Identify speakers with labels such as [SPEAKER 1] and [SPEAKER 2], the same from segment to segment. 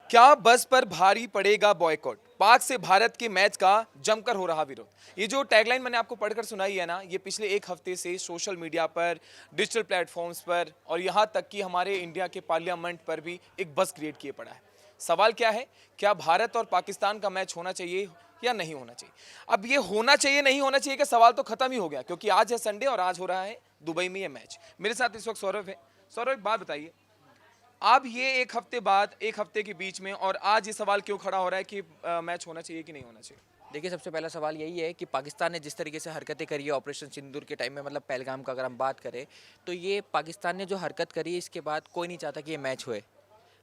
[SPEAKER 1] क्या बस पर भारी पड़ेगा बॉयकॉट? पाक से भारत के मैच का जमकर हो रहा विरोध। ये जो टैगलाइन मैंने आपको पढ़कर सुनाई है ना, ये पिछले एक हफ्ते से सोशल मीडिया पर, डिजिटल प्लेटफॉर्म्स पर और यहाँ तक कि हमारे इंडिया के पार्लियामेंट पर भी एक बस क्रिएट किए पड़ा है। सवाल क्या है? क्या भारत और पाकिस्तान का मैच होना चाहिए या नहीं होना चाहिए? अब ये होना चाहिए नहीं होना चाहिए का सवाल तो खत्म ही हो गया, क्योंकि आज है संडे और आज हो रहा है दुबई में ये मैच। मेरे साथ इस वक्त सौरभ है। सौरभ, एक बात बताइए, अब ये एक हफ्ते बाद, एक हफ्ते के बीच में, और आज ये सवाल क्यों खड़ा हो रहा है कि मैच होना चाहिए कि नहीं होना चाहिए?
[SPEAKER 2] देखिए, सबसे पहला सवाल यही है कि पाकिस्तान ने जिस तरीके से हरकतें करी है ऑपरेशन सिंदूर के टाइम में, मतलब पहलगाम का अगर हम बात करें, तो ये पाकिस्तान ने जो हरकत करी, इसके बाद कोई नहीं चाहता कि ये मैच होए।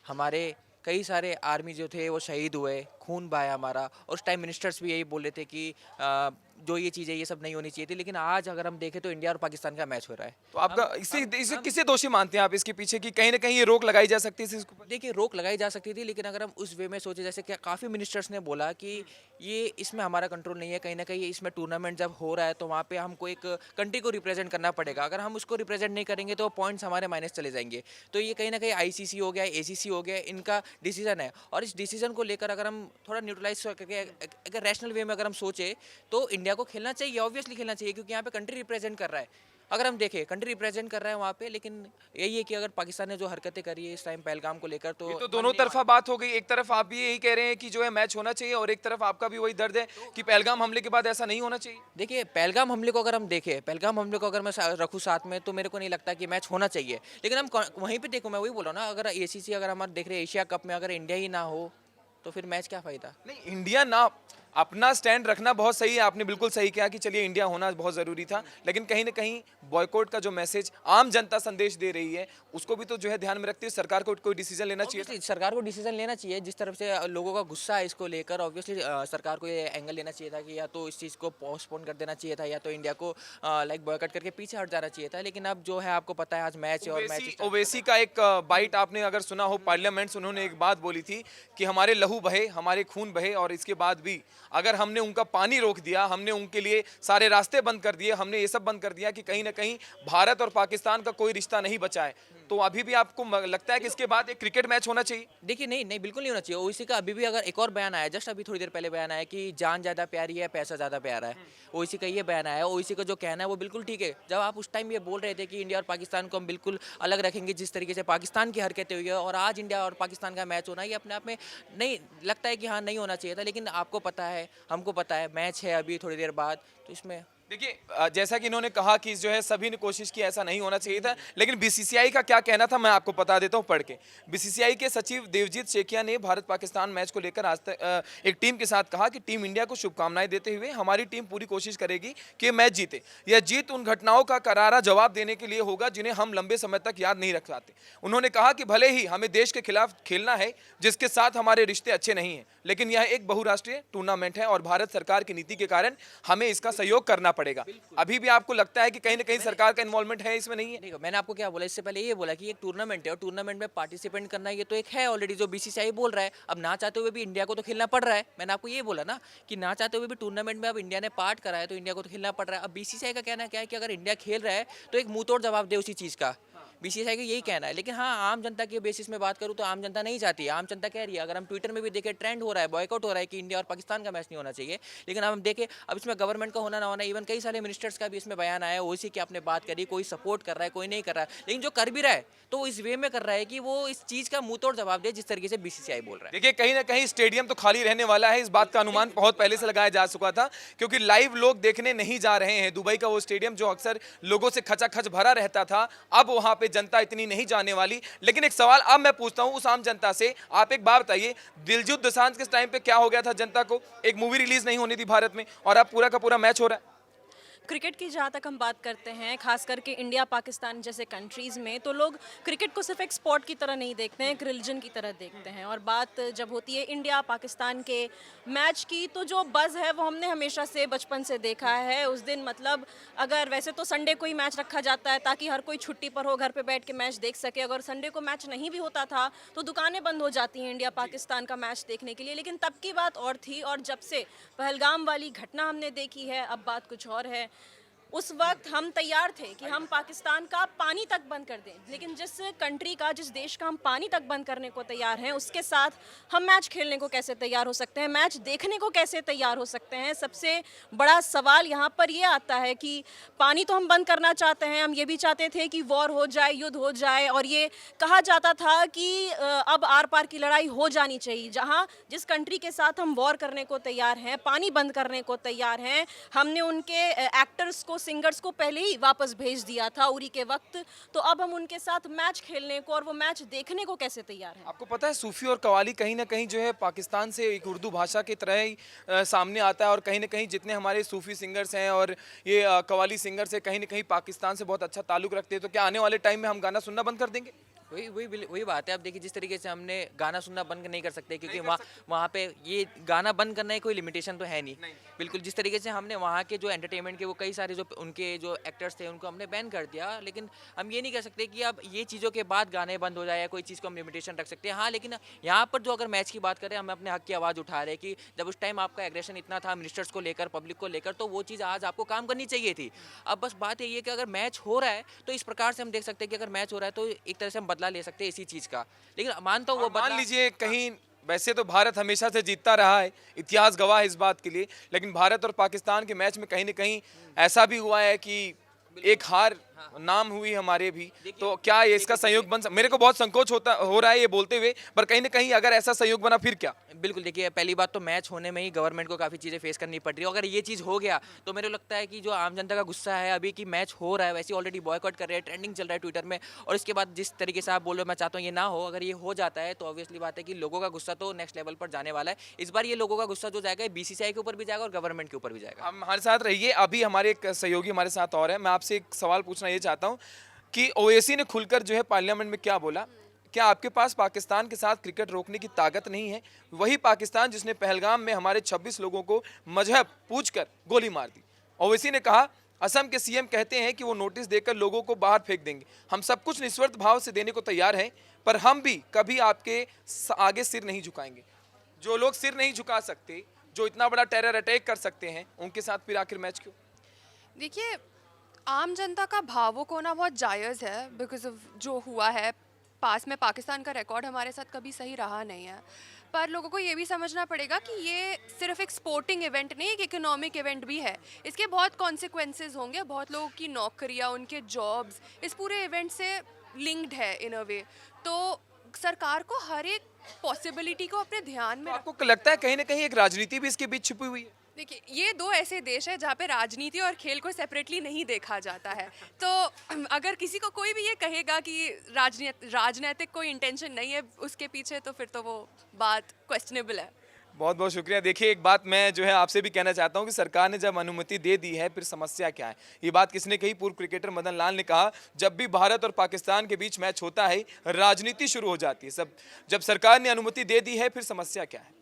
[SPEAKER 2] हमारे कई सारे आर्मी जो थे वो शहीद हुए, खून बहाया हमारा, और उस टाइम मिनिस्टर्स भी यही बोले थे कि जो ये चीज़ें ये सब नहीं होनी चाहिए थी। लेकिन आज अगर हम देखें तो इंडिया और पाकिस्तान का मैच हो रहा है।
[SPEAKER 1] तो आपका इसे इसे किसे दोषी मानते हैं आप इसके पीछे, कि कहीं ना कहीं ये रोक लगाई जा सकती है इसके ऊपर?
[SPEAKER 2] देखिए, रोक लगाई जा सकती थी, लेकिन अगर हम उस वे में सोचे, जैसे कि काफ़ी मिनिस्टर्स ने बोला कि ये इसमें हमारा कंट्रोल नहीं है, कहीं ना कहीं इसमें टूर्नामेंट जब हो रहा है तो वहाँ पे हमको एक कंट्री को रिप्रेजेंट करना पड़ेगा। अगर हम उसको रिप्रेजेंट नहीं करेंगे तो पॉइंट्स हमारे माइनस चले जाएंगे। तो ये कहीं ना कहीं आईसीसी हो गया, एसीसी हो गया, इनका डिसीजन है। और इस डिसीजन को लेकर अगर हम थोड़ा न्यूट्रलाइज करके अगर रैशनल वे में अगर हम सोचे, तो इंडिया को खेलना चाहिए, ऑब्वियसली खेलना चाहिए, क्योंकि यहाँ पे कंट्री रिप्रेजेंट कर रहा है। अगर हम देखें, कंट्री रिप्रेजेंट कर रहा है वहाँ पे, लेकिन यही है कि अगर पाकिस्तान ने जो हरकतें करी है इस टाइम पहलगाम को लेकर,
[SPEAKER 1] ये
[SPEAKER 2] तो
[SPEAKER 1] तो दोनों तरफा बात हो गई। एक तरफ आप भी यही कह रहे हैं कि जो है मैच होना चाहिए, और एक तरफ आपका भी वही दर्द है कि पहलगाम हमले के बाद ऐसा नहीं होना चाहिए।
[SPEAKER 2] देखिए, पहलगाम हमले को अगर हम देखें, पहलगाम हमले को अगर मैं रखूँ साथ में, तो मेरे को नहीं लगता कि मैच होना चाहिए। लेकिन हम वहीं पे देखो, मैं वही बोल रहा हूँ ना, अगर एसीसी अगर हमारे देख रहे हैं एशिया कप में अगर इंडिया ही ना हो, तो फिर मैच क्या फ़ायदा।
[SPEAKER 1] नहीं, इंडिया ना, अपना स्टैंड रखना बहुत सही है, आपने बिल्कुल सही किया कि चलिए इंडिया होना बहुत ज़रूरी था, लेकिन कहीं ना कहीं बॉयकॉट का जो मैसेज आम जनता संदेश दे रही है, उसको भी तो जो है ध्यान में रखते हुए सरकार को कोई डिसीजन लेना चाहिए था।
[SPEAKER 2] ऑब्वियसली सरकार को डिसीजन लेना चाहिए। जिस तरफ से लोगों का गुस्सा है इसको लेकर, ऑब्वियसली सरकार को ये एंगल लेना चाहिए था कि या तो इस चीज़ को पोस्टपोन कर देना चाहिए था, या तो इंडिया को लाइक बॉयकॉट करके पीछे हट जाना चाहिए था। लेकिन अब जो है, आपको पता है आज मैच है और मैच
[SPEAKER 1] ओवैसी ओवैसी का एक बाइट आपने अगर सुना हो पार्लियामेंट्स, उन्होंने एक बात बोली थी कि हमारे लहू बहे, हमारे खून बहे, और इसके बाद भी अगर हमने उनका पानी रोक दिया, हमने उनके लिए सारे रास्ते बंद कर दिए, हमने ये सब बंद कर दिया कि कहीं ना कहीं भारत और पाकिस्तान का कोई रिश्ता नहीं बचा है, तो अभी भी आपको लगता है कि इसके बाद एक क्रिकेट मैच होना चाहिए?
[SPEAKER 2] देखिए, नहीं नहीं, बिल्कुल नहीं होना चाहिए। ओवैसी का अभी भी अगर एक और बयान आया, जस्ट अभी थोड़ी देर पहले बयान आया कि जान ज़्यादा प्यारी है, पैसा ज़्यादा प्यारा है। ओवैसी का ये बयान आया है। ओवैसी का जो कहना है वो बिल्कुल ठीक है। जब आप उस टाइम ये बोल रहे थे कि इंडिया और पाकिस्तान को हम बिल्कुल अलग रखेंगे, जिस तरीके से पाकिस्तान की हरकतें हुई है, और आज इंडिया और पाकिस्तान का मैच होना, ये अपने आप में नहीं लगता है कि हाँ, नहीं होना चाहिए था। लेकिन आपको पता है, हमको पता है, मैच है अभी थोड़ी देर बाद, तो इसमें
[SPEAKER 1] देखिए, जैसा कि इन्होंने कहा कि जो है सभी ने कोशिश की, ऐसा नहीं होना चाहिए था, लेकिन बीसीसीआई का क्या कहना था मैं आपको बता देता हूं पढ़ के। बीसीसीआई के सचिव देवजीत शेखिया ने भारत पाकिस्तान मैच को लेकर आज तक एक टीम के साथ कहा कि टीम इंडिया को शुभकामनाएं देते हुए हमारी टीम पूरी कोशिश करेगी कि मैच जीते। यह जीत उन घटनाओं का करारा जवाब देने के लिए होगा जिन्हें हम लंबे समय तक याद नहीं रख पाते। उन्होंने कहा कि भले ही हमें देश के खिलाफ खेलना है जिसके साथ हमारे रिश्ते अच्छे नहीं हैं, लेकिन यह एक बहुराष्ट्रीय टूर्नामेंट है और भारत सरकार की नीति के कारण हमें इसका सहयोग करना पड़ेगा। अभी भी आपको लगता है कि कहीं ना कहीं सरकार का इन्वॉल्वमेंट है इसमें? नहीं है।
[SPEAKER 2] देखो, मैंने आपको क्या बोला, इससे पहले ये बोला कि एक टूर्नामेंट है और टूर्नामेंट में पार्टिसिपेंट करना, ये तो एक है ऑलरेडी जो बीसीसीआई बोल रहा है। अब ना चाहते हुए भी इंडिया को तो खेलना पड़ रहा है। मैंने आपको ये बोला ना कि ना चाहते हुए भी टूर्नामेंट में अब इंडिया ने पार्ट करा है, तो इंडिया को तो खेलना पड़ रहा है। अब बीसीसीआई का कहना क्या है कि अगर इंडिया खेल रहा है तो एक मुंह तोड़ जवाब दे उसी चीज़ का। बीसीसीआई का यही कहना है। लेकिन हाँ, आम जनता के बेसिस में बात करूँ तो आम जनता नहीं चाहती है। आम जनता कह रही है, अगर हम ट्विटर में भी देखें, ट्रेंड हो रहा है, बॉयकॉट हो रहा है कि इंडिया और पाकिस्तान का मैच नहीं होना चाहिए। लेकिन अब हम देखें, अब इसमें गवर्नमेंट का होना ना होना, इवन कई सारे मिनिस्टर्स का भी इसमें बयान आया है। ओसी की आपने बात करी, कोई सपोर्ट कर रहा है, कोई नहीं कर रहा है, लेकिन जो कर भी रहा है तो वो इस वे में कर रहा है कि वो इस चीज़ का मुंह तोड़ जवाब दे, जिस तरीके से बीसीसीआई बोल रहा है।
[SPEAKER 1] देखिए, कहीं ना कहीं स्टेडियम तो खाली रहने वाला है, इस बात का अनुमान बहुत पहले से लगाया जा चुका था, क्योंकि लाइव लोग देखने नहीं जा रहे हैं। दुबई का वो स्टेडियम जो अक्सर लोगों से खचाखच भरा रहता था, अब वहां पे जनता इतनी नहीं जाने वाली। लेकिन एक सवाल अब मैं पूछता हूं उस आम जनता से, आप एक बात बताइए, दिलजीत दोसांझ के टाइम पे क्या हो गया था जनता को? एक मूवी रिलीज नहीं होनी थी भारत में, और अब पूरा का पूरा मैच हो रहा है।
[SPEAKER 3] क्रिकेट की जहाँ तक हम बात करते हैं, खास करके इंडिया पाकिस्तान जैसे कंट्रीज़ में, तो लोग क्रिकेट को सिर्फ एक स्पोर्ट की तरह नहीं देखते हैं, एक रिलीजन की तरह देखते हैं। और बात जब होती है इंडिया पाकिस्तान के मैच की, तो जो बज़ है वो हमने हमेशा से बचपन से देखा है। उस दिन मतलब अगर वैसे तो संडे को ही मैच रखा जाता है ताकि हर कोई छुट्टी पर हो, घर पे बैठ के मैच देख सके। अगर संडे को मैच नहीं भी होता था तो दुकानें बंद हो जाती हैं इंडिया पाकिस्तान का मैच देखने के लिए। लेकिन तब की बात और थी, और जब से पहलगाम वाली घटना हमने देखी है, अब बात कुछ और है। उस वक्त हम तैयार थे कि हम पाकिस्तान का पानी तक बंद कर दें, लेकिन जिस कंट्री का, जिस देश का हम पानी तक बंद करने को तैयार हैं, उसके साथ हम मैच खेलने को कैसे तैयार हो सकते हैं, मैच देखने को कैसे तैयार हो सकते हैं। सबसे बड़ा सवाल यहाँ पर ये आता है कि पानी तो हम बंद करना चाहते हैं, हम ये भी चाहते थे कि वॉर हो जाए, युद्ध हो जाए, और ये कहा जाता था कि अब आर पार की लड़ाई हो जानी चाहिए। जहाँ जिस कंट्री के साथ हम वॉर करने को तैयार हैं, पानी बंद करने को तैयार हैं, हमने उनके एक्टर्स को, सिंगर्स को पहले ही वापस भेज दिया था उरी के वक्त, तो अब हम उनके साथ मैच खेलने को और वो मैच देखने को कैसे तैयार हैं?
[SPEAKER 1] आपको पता है सूफी और कव्वाली कहीं ना कहीं जो है पाकिस्तान से एक उर्दू भाषा की तरह ही सामने आता है, और कहीं ना कहीं जितने हमारे सूफी सिंगर्स हैं और ये कव्वाली सिंगर्स हैं कहीं ना कहीं पाकिस्तान से बहुत अच्छा ताल्लुक रखते हैं। तो क्या आने वाले टाइम में हम गाना सुनना बंद कर देंगे?
[SPEAKER 2] वही बात है। अब देखिए, जिस तरीके से हमने गाना सुनना बंद नहीं कर सकते, क्योंकि वहाँ पे ये गाना बंद करने की कोई लिमिटेशन तो है नहीं। बिल्कुल, जिस तरीके से हमने वहाँ के जो एंटरटेनमेंट के वो कई सारे जो उनके जो एक्टर्स थे उनको हमने बैन कर दिया, लेकिन हम ये नहीं कर सकते कि अब ये चीज़ों के बाद गाने बंद हो जाए या कोई चीज़ को हम लिमिटेशन रख सकते हैं। हाँ, लेकिन यहाँ पर जो अगर मैच की बात करें, हम अपने हक की आवाज़ उठा रहे हैं कि जब उस टाइम आपका एग्रेशन इतना था मिनिस्टर्स को लेकर, पब्लिक को लेकर, तो वो चीज़ आज आपको काम करनी चाहिए थी। अब बस बात यही है कि अगर मैच हो रहा है तो इस प्रकार से हम देख सकते हैं कि अगर मैच हो रहा है तो एक तरह से हम बदला ले सकते हैं इसी चीज़ का। लेकिन मानता हूँ वो
[SPEAKER 1] मान
[SPEAKER 2] बदला,
[SPEAKER 1] लीजिए कहीं, वैसे तो भारत हमेशा से जीतता रहा है, इतिहास गवाह है इस बात के लिए, लेकिन भारत और पाकिस्तान के मैच में कहीं ना कहीं ऐसा भी हुआ है कि एक हार नाम हुई हमारे भी। तो क्या ये इसका संयोग मेरे को बहुत संकोच हो रहा है ये बोलते हुए, पर कहीं ना कहीं अगर ऐसा संयोग बना फिर क्या?
[SPEAKER 2] बिल्कुल, देखिए पहली बात तो मैच होने में ही गवर्नमेंट को काफ़ी चीज़ें फेस करनी पड़ रही है। अगर ये चीज़ हो गया तो मेरे को लगता है कि जो आम जनता का गुस्सा है अभी कि मैच हो रहा है, वैसे ऑलरेडी बॉयकॉट कर रहे हैं, ट्रेंडिंग चल रहा है ट्विटर में, और इसके बाद जिस तरीके से आप बोल रहे हो, मैं चाहता हूँ ये ना हो। अगर ये हो जाता है तो ऑब्वियसली बात है कि लोगों का गुस्सा तो नेक्स्ट लेवल पर जाने वाला है। इस बार ये लोगों का गुस्सा जो जाएगा बीसीसीआई के ऊपर भी जाएगा और गवर्नमेंट के ऊपर भी जाएगा।
[SPEAKER 1] आप हमारे साथ रहिए, अभी हमारे एक सहयोगी हमारे साथ और है। मैं आपसे एक सवाल पूछना ये चाहता हूँ कि ओवैसी ने खुलकर जो है पार्लियामेंट में क्या बोला? क्या आपके पास पाकिस्तान के साथ क्रिकेट रोकने की ताकत नहीं है? वही पाकिस्तान जिसने पहलगाम में हमारे 26 लोगों को मजहब पूछकर गोली मार दी। ओवैसी ने कहा, असम के सीएम कहते हैं कि वो नोटिस देकर लोगों को बाहर फेंक देंगे। हम सब कुछ निस्वार्थ भाव से देने को तैयार हैं, पर हम भी कभी आपके आगे सिर नहीं झुकाएंगे। जो लोग सिर नहीं झुका सकते, जो इतना बड़ा टेरर अटैक कर सकते हैं, उनके साथ फिर आखिर मैच क्यों?
[SPEAKER 4] देखिए, आम जनता का भावुक होना बहुत जायज़ है बिकॉज ऑफ जो हुआ है पास में। पाकिस्तान का रिकॉर्ड हमारे साथ कभी सही रहा नहीं है, पर लोगों को ये भी समझना पड़ेगा कि ये सिर्फ एक स्पोर्टिंग इवेंट नहीं, एक इकोनॉमिक इवेंट भी है। इसके बहुत कॉन्सिक्वेंसेस होंगे, बहुत लोगों की नौकरियां, उनके जॉब्स इस पूरे इवेंट से लिंक्ड है इन अ वे। तो सरकार को हर एक पॉसिबिलिटी को अपने ध्यान में
[SPEAKER 1] आपको लगता है कहीं ना कहीं एक राजनीति भी इसके बीच छुपी हुई है?
[SPEAKER 4] देखिए, ये दो ऐसे देश है जहाँ पे राजनीति और खेल को सेपरेटली नहीं देखा जाता है। तो अगर किसी को कोई भी ये कहेगा कि राजनीतिक कोई इंटेंशन नहीं है उसके पीछे, तो फिर तो वो बात क्वेश्चनेबल है।
[SPEAKER 1] बहुत बहुत शुक्रिया। देखिए, एक बात मैं जो है आपसे भी कहना चाहता हूं कि सरकार ने जब अनुमति दे दी है, फिर समस्या क्या है? ये बात किसने कही? पूर्व क्रिकेटर मदन लाल ने कहा, जब भी भारत और पाकिस्तान के बीच मैच होता है राजनीति शुरू हो जाती है। जब सरकार ने अनुमति दे दी है, फिर समस्या क्या है?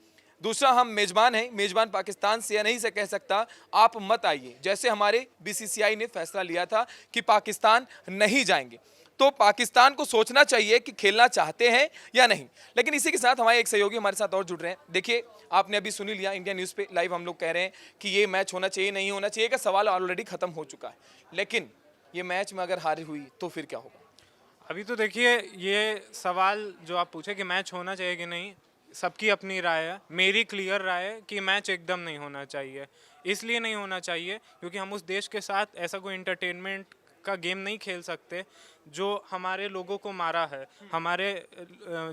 [SPEAKER 1] दूसरा, हम मेजबान हैं, मेजबान पाकिस्तान से नहीं से कह सकता आप मत आइए, जैसे हमारे बीसीसीआई ने फैसला लिया था कि पाकिस्तान नहीं जाएंगे। तो पाकिस्तान को सोचना चाहिए कि खेलना चाहते हैं या नहीं। लेकिन इसी के साथ हमारे एक सहयोगी हमारे साथ और जुड़ रहे हैं। देखिए, आपने अभी सुनी लिया, इंडिया न्यूज़ पे लाइव हम लोग कह रहे हैं कि ये मैच होना चाहिए नहीं होना चाहिए का सवाल ऑलरेडी खत्म हो चुका है, लेकिन ये मैच में अगर हार हुई तो फिर क्या होगा?
[SPEAKER 5] अभी तो देखिए, ये सवाल जो आप पूछे कि मैच होना चाहिए कि नहीं, सबकी अपनी राय है। मेरी क्लियर राय है कि मैच एकदम नहीं होना चाहिए। इसलिए नहीं होना चाहिए क्योंकि हम उस देश के साथ ऐसा कोई एंटरटेनमेंट का गेम नहीं खेल सकते जो हमारे लोगों को मारा है, हमारे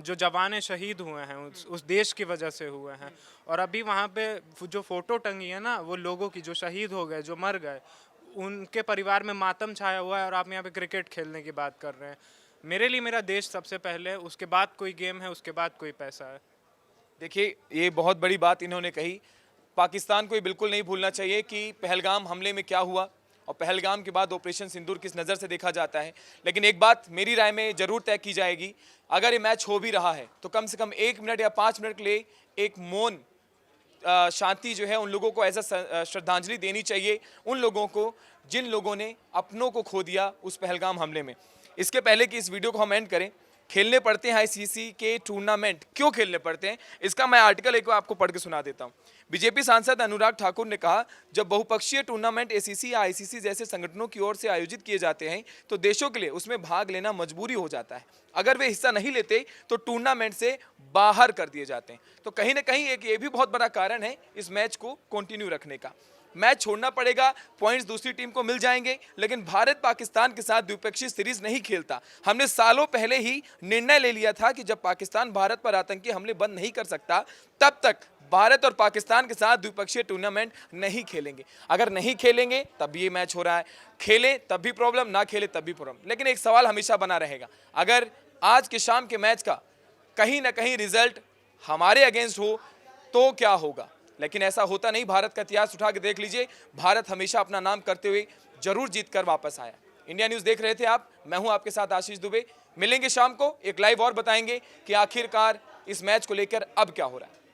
[SPEAKER 5] जो जवान शहीद हुए हैं उस देश की वजह से हुए हैं। और अभी वहाँ पे जो फ़ोटो टंगी है ना, वो लोगों की जो शहीद हो गए, जो मर गए, उनके परिवार में मातम छाया हुआ है, और आप यहाँ पे क्रिकेट खेलने की बात कर रहे हैं। मेरे लिए मेरा देश सबसे पहले, उसके बाद कोई गेम है, उसके बाद कोई पैसा है।
[SPEAKER 1] देखिए, ये बहुत बड़ी बात इन्होंने कही। पाकिस्तान को ये बिल्कुल नहीं भूलना चाहिए कि पहलगाम हमले में क्या हुआ और पहलगाम के बाद ऑपरेशन सिंदूर किस नज़र से देखा जाता है। लेकिन एक बात मेरी राय में ज़रूर तय की जाएगी, अगर ये मैच हो भी रहा है तो कम से कम 1 मिनट या 5 मिनट के लिए एक मौन शांति जो है उन लोगों को एज अ श्रद्धांजलि देनी चाहिए, उन लोगों को जिन लोगों ने अपनों को खो दिया उस पहलगाम हमले में। इसके पहले कि इस वीडियो को हम एंड करें, खेलने पड़ते हैं आईसीसी के टूर्नामेंट, क्यों खेलने पड़ते हैं, इसका मैं आर्टिकल एक आपको पढ़ के सुना देता हूं। बीजेपी सांसद अनुराग ठाकुर ने कहा, जब बहुपक्षीय टूर्नामेंट एसीसी या आईसीसी जैसे संगठनों की ओर से आयोजित किए जाते हैं तो देशों के लिए उसमें भाग लेना मजबूरी हो जाता है। अगर वे हिस्सा नहीं लेते तो टूर्नामेंट से बाहर कर दिए जाते हैं। तो कहीं ना कहीं एक ये भी बहुत बड़ा कारण है इस मैच को कंटिन्यू रखने का। मैच छोड़ना पड़ेगा, पॉइंट्स दूसरी टीम को मिल जाएंगे, लेकिन भारत पाकिस्तान के साथ द्विपक्षीय सीरीज नहीं खेलता। हमने सालों पहले ही निर्णय ले लिया था कि जब पाकिस्तान भारत पर आतंकी हमले बंद नहीं कर सकता तब तक भारत और पाकिस्तान के साथ द्विपक्षीय टूर्नामेंट नहीं खेलेंगे। अगर नहीं खेलेंगे तब ये मैच हो रहा है, खेलें तब भी प्रॉब्लम, ना खेले तब भी प्रॉब्लम। लेकिन एक सवाल हमेशा बना रहेगा, अगर आज के शाम के मैच का कहीं ना कहीं रिजल्ट हमारे अगेंस्ट हो तो क्या होगा। लेकिन ऐसा होता नहीं। भारत का इतिहास उठा के देख लीजिए, भारत हमेशा अपना नाम करते हुए जरूर जीत कर वापस आया। इंडिया न्यूज़ देख रहे थे आप, मैं हूं आपके साथ आशीष दुबे। मिलेंगे शाम को, एक लाइव और बताएंगे कि आखिरकार इस मैच को लेकर अब क्या हो रहा है।